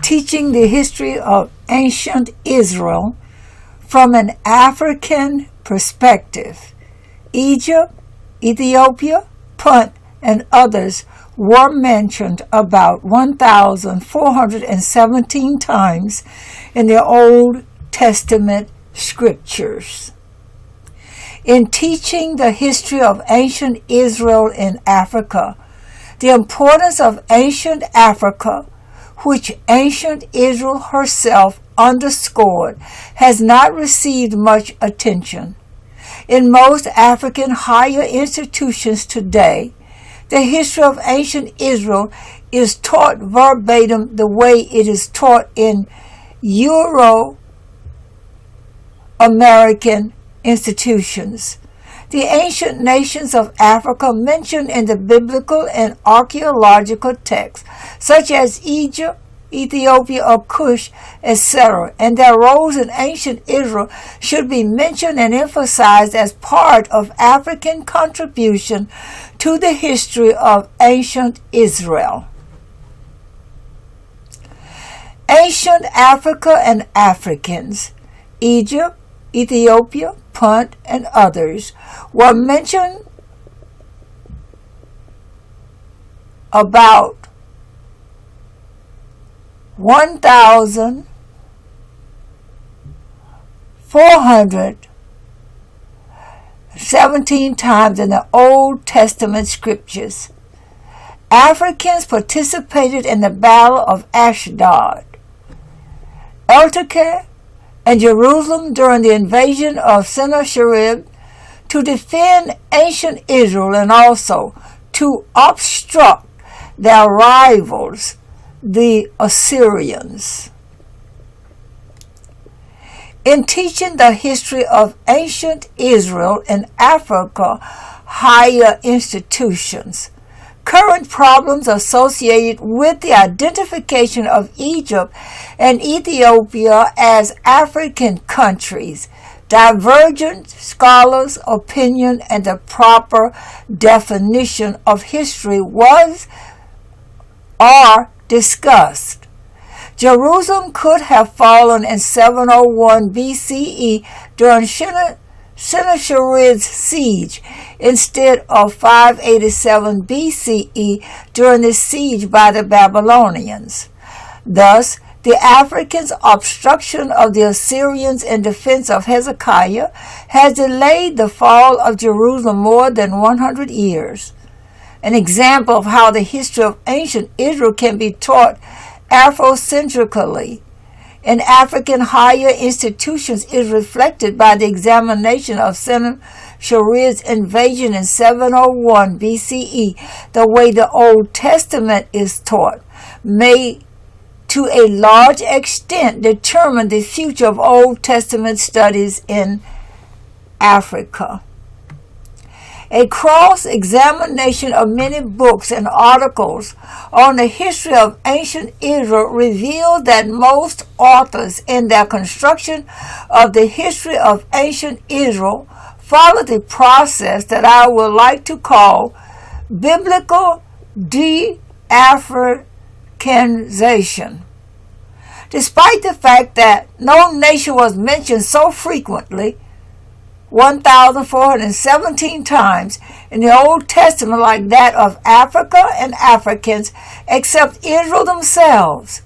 teaching the history of ancient Israel from an African perspective. Egypt, Ethiopia, PUNT, and others were mentioned about 1,417 times in the Old Testament scriptures. In teaching the history of ancient Israel in Africa, the importance of ancient Africa, which ancient Israel herself underscored, has not received much attention. In most African higher institutions today, the history of ancient Israel is taught verbatim the way it is taught in Euro-American institutions. The ancient nations of Africa mentioned in the biblical and archaeological texts, such as Egypt, Ethiopia, or Kush, etc., and their roles in ancient Israel should be mentioned and emphasized as part of African contribution to the history of ancient Israel. Ancient Africa and Africans, Egypt, Ethiopia, PUNT, and others were mentioned about 1,417 times in the Old Testament scriptures. Africans participated in the Battle of Ashdod, Eltekeh, and Jerusalem during the invasion of Sennacherib to defend ancient Israel and also to obstruct their rivals, the Assyrians. In teaching the history of ancient Israel in Africa higher institutions, current problems associated with the identification of Egypt and Ethiopia as African countries, divergent scholars' opinion, and the proper definition of history are discussed. Jerusalem could have fallen in 701 BCE during Sennacherib's siege instead of 587 BCE during the siege by the Babylonians. Thus, the Africans' obstruction of the Assyrians in defense of Hezekiah has delayed the fall of Jerusalem more than 100 years. An example of how the history of ancient Israel can be taught Afrocentrically in African higher institutions is reflected by the examination of Sennacherib's invasion in 701 BCE. The way the Old Testament is taught may to a large extent determine the future of Old Testament studies in Africa. A cross-examination of many books and articles on the history of ancient Israel revealed that most authors in their construction of the history of ancient Israel followed the process that I would like to call biblical de-Africanization. Despite the fact that no nation was mentioned so frequently, 1,417 times in the Old Testament like that of Africa and Africans, except Israel themselves.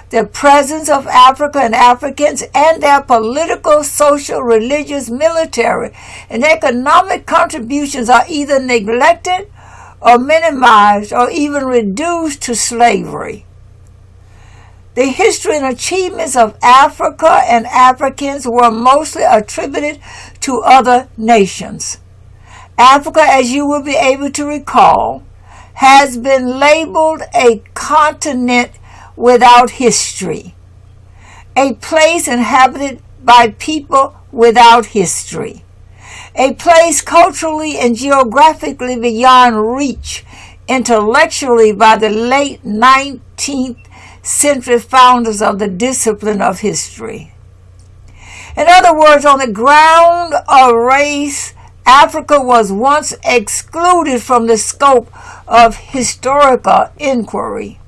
The presence of Africa and Africans and their political, social, religious, military, and economic contributions are either neglected or minimized or even reduced to slavery. The history and achievements of Africa and Africans were mostly attributed to other nations. Africa, as you will be able to recall, has been labeled a continent without history, a place inhabited by people without history, a place culturally and geographically beyond reach intellectually by the late 19th century founders of the discipline of history. In other words, on the ground of race, Africa was once excluded from the scope of historical inquiry.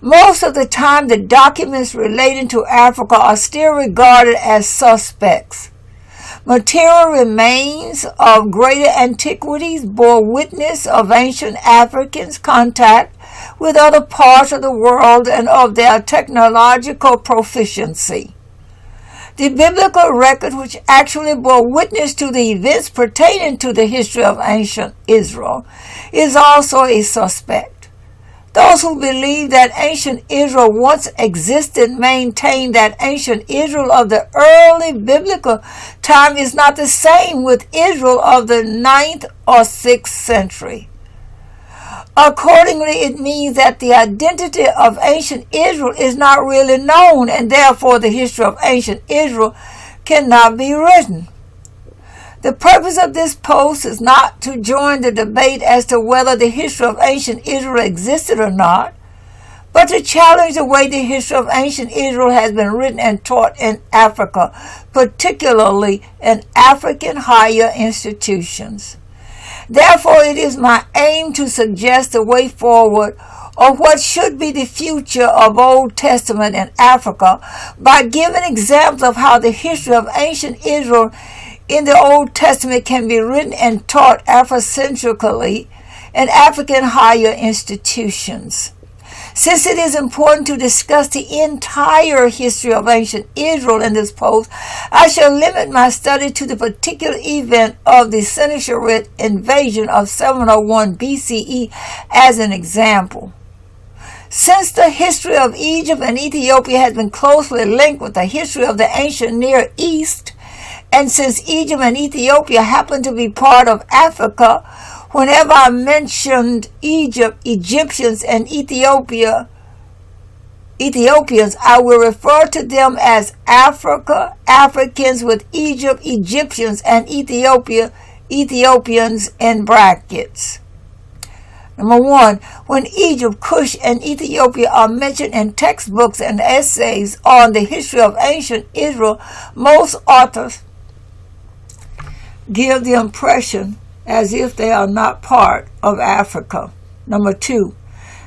Most of the time, the documents relating to Africa are still regarded as suspects. Material remains of greater antiquities bore witness of ancient Africans' contact with other parts of the world and of their technological proficiency. The biblical record which actually bore witness to the events pertaining to the history of ancient Israel is also a suspect. Those who believe that ancient Israel once existed maintain that ancient Israel of the early biblical time is not the same with Israel of the 9th or 6th century. Accordingly, it means that the identity of ancient Israel is not really known, and therefore the history of ancient Israel cannot be written. The purpose of this post is not to join the debate as to whether the history of ancient Israel existed or not, but to challenge the way the history of ancient Israel has been written and taught in Africa, particularly in African higher institutions. Therefore, it is my aim to suggest a way forward of what should be the future of Old Testament in Africa by giving examples of how the history of ancient Israel in the Old Testament can be written and taught Afrocentrically in African higher institutions. Since it is important to discuss the entire history of ancient Israel in this post, I shall limit my study to the particular event of the Sennacherib invasion of 701 BCE as an example. Since the history of Egypt and Ethiopia has been closely linked with the history of the ancient Near East, and since Egypt and Ethiopia happen to be part of Africa, whenever I mentioned Egypt, Egyptians, and Ethiopians, I will refer to them as Africa, Africans with Egypt, Egyptians, and Ethiopia, Ethiopians in brackets. Number 1, when Egypt, Kush, and Ethiopia are mentioned in textbooks and essays on the history of ancient Israel, most authors give the impression as if they are not part of Africa. Number 2,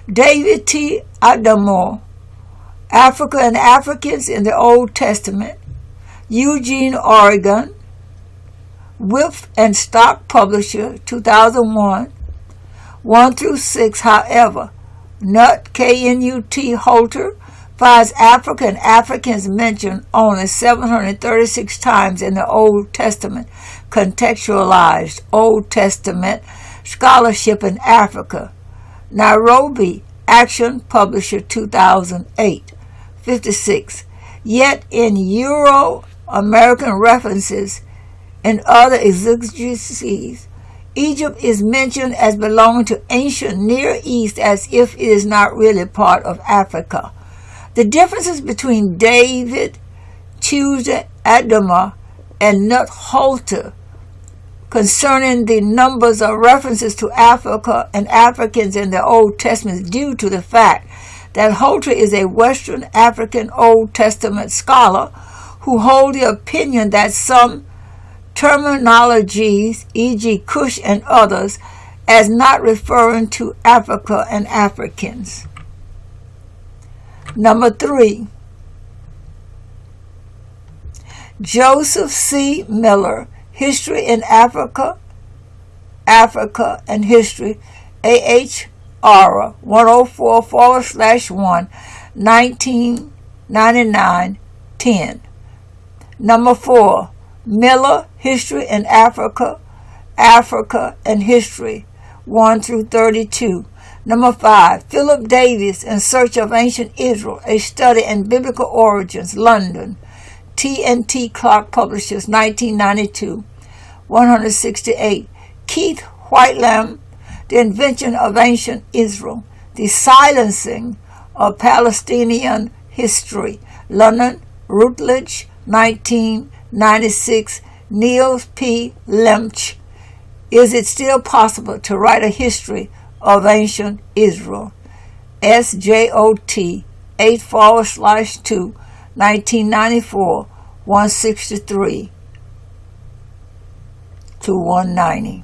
David T. Adamo, Africa and Africans in the Old Testament, Eugene, Oregon, Whip and Stock Publisher, 2001, 1-6. However, Nut, K-N-U-T, Holter, finds Africa and Africans mentioned only 736 times in the Old Testament. Contextualized Old Testament Scholarship in Africa. Nairobi, Action Publisher, 2008. 56. Yet in Euro-American references and other exegeses, Egypt is mentioned as belonging to ancient Near East as if it is not really part of Africa. The differences between David, Tuesday, Adama, and Nut Holter concerning the numbers of references to Africa and Africans in the Old Testament is due to the fact that Holter is a Western African Old Testament scholar who holds the opinion that some terminologies, e.g. Kush and others, as not referring to Africa and Africans. Number 3, Joseph C. Miller, History in Africa, Africa and History, AHR 104/1, 1999, 10. Number 4, Miller, History in Africa, Africa and History, 1-32. Number 5, Philip Davis, In Search of Ancient Israel, A Study in Biblical Origins, London, T&T Clark Publishers, 1992, 168. Keith Whitelam, The Invention of Ancient Israel, The Silencing of Palestinian History, London, Routledge, 1996, Niels P. Lemch, Is It Still Possible to Write a History of Ancient Israel? SJOT 8/2, 1994, 163 to 190.